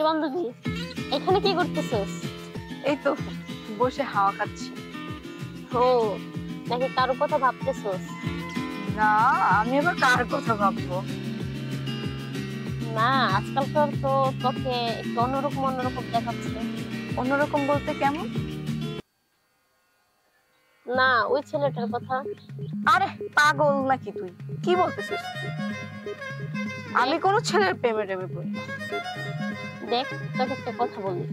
বান্ধবী, এখানে কি করতেছিস? এই তো বসে হাওয়া খাচ্ছি। ও, নাকি কারো কথা ভাবতেছিস? না, আমি আবার কার কথা ভাববো? না, আজকালকার তো তোকে একটু অন্যরকম অন্যরকম দেখাচ্ছে। অন্যরকম বলতে কেমন? না, ওই ছেলেটার কথা। আরে পাগল নাকি তুই? কি বলতেছিস? আমি কোনো ছেলের প্রেমে টেমে পড়ি না। দেখ, তোকে একটা কথা বলি।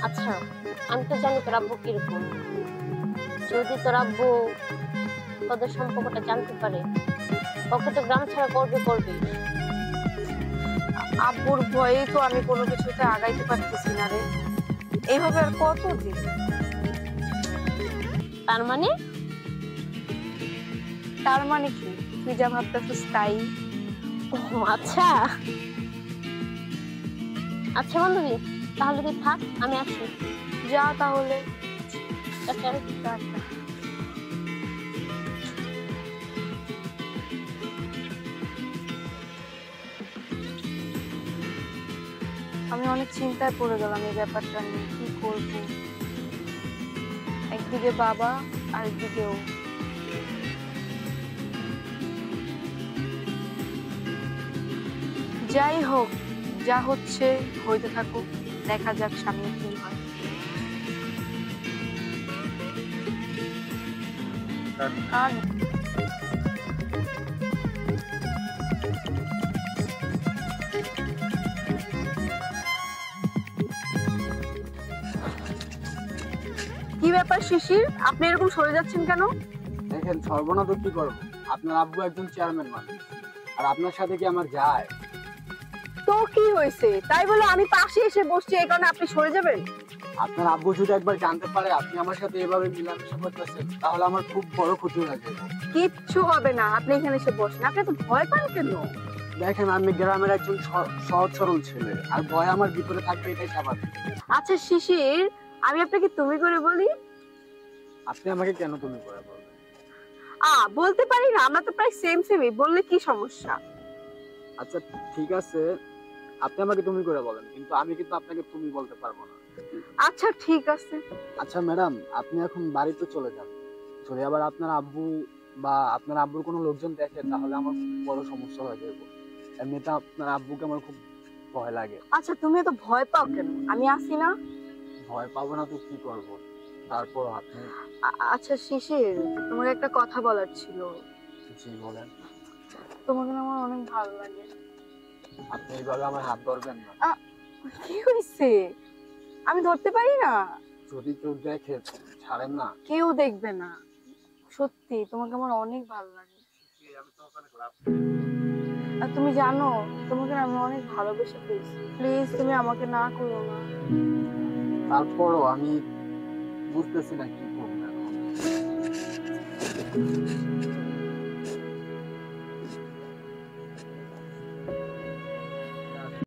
আচ্ছা, আমি তো জানি তোর আব্বু কিরকম। যদি তোর আব্বু তোদের সম্পর্কটা জানতে পারে, ওকে তো গ্রাম ছাড়া করবে করবে। আব্বুর ভয়েই তো আমি কোনো কিছুতে আগাইতে পারতেছি না রে। এইভাবে আর কতদিন? তার মানে? তার মানে কি তুই যা ভাবতেছিস তাই? ও আচ্ছা আচ্ছা বান্ধবী, তাহলে তুই থাক, আমি আসি। যা তাহলে। টাটা। টাটা। আমি অনেক চিন্তায় পড়ে গেলাম এই ব্যাপারটা নিয়ে, কি করবো। একদিকে বাবা আরেকদিকে ও। যাই হোক, যা হচ্ছে হইতে থাকুক, দেখা যাক সামনে কি হয়। আর কি ব্যাপার শিশির, আপনি এরকম সরে যাচ্ছেন কেন? দেখেন, সর্বনা তো কি করবো, আপনার আব্বু একজন চেয়ারম্যান মানুষ, আর আপনার সাথে কি আমার যায়? তো কি হয়েছে তাই বলে আমি পাশে এসে বসছি এই কারণে আপনি সরে যাবেন? আপনার আব্বু যদি একবার জানতে পারে আপনি আমার সাথে এভাবে মিলামেশা করতেছেন, তাহলে আমার খুব বড় ক্ষতি হয়ে যাবে। কিচ্ছু হবে না, আপনি এখানে এসে বসেন। আপনি তো ভয় পান কেন? দেখেন, আমি গ্রামের একজন সহজ সরল ছেলে, আর ভয় আমার ভিতরে থাকবে, এটাই স্বাভাবিক। আচ্ছা শিশির, আমি আপনাকে তুমি করে বলি? আপনি আমাকে কেন তুমি করে বলবেন? বলতে পারি না, আমরা তো প্রায় সেম সেমই, বললে কি সমস্যা? আচ্ছা ঠিক আছে, আপনি আমাকে তুমি করে বলেন, কিন্তু আমি কিন্তু আপনাকে তুমি বলতে পারবো না। আচ্ছা ঠিক আছে। আচ্ছা ম্যাডাম, আপনি এখন বাড়িতে চলে যান। যদি আবার আপনার আব্বু বা আপনার আব্বুর কোনো লোকজন দেখে, তাহলে আমার খুব বড় সমস্যা হয়ে যাবে। এমনিতে আপনার আব্বুকে আমার খুব ভয় লাগে। আচ্ছা তুমি এত ভয় পাও কেন? আমি আছি না। ভয় পাবো না তো কি করব? তারপর আপনি। আচ্ছা শিশির, তোমাকে একটা কথা বলার ছিল। জি বলেন। তোমাকে না আমার অনেক ভালো লাগে। আপনি এইভাবে আমার হাত ধরবেন না। কি হয়েছে? আমি ধরতে পারি না। যদি কেউ দেখে, ছাড়েন না। কেউ দেখবে না, সত্যি তোমাকে আমার অনেক ভালো লাগে। আর তুমি জানো, তোমাকে আমি অনেক ভালোবেসে ফেলছি। প্লিজ তুমি আমাকে না করো না। তারপরও আমি বুঝতেছি না কি করবো।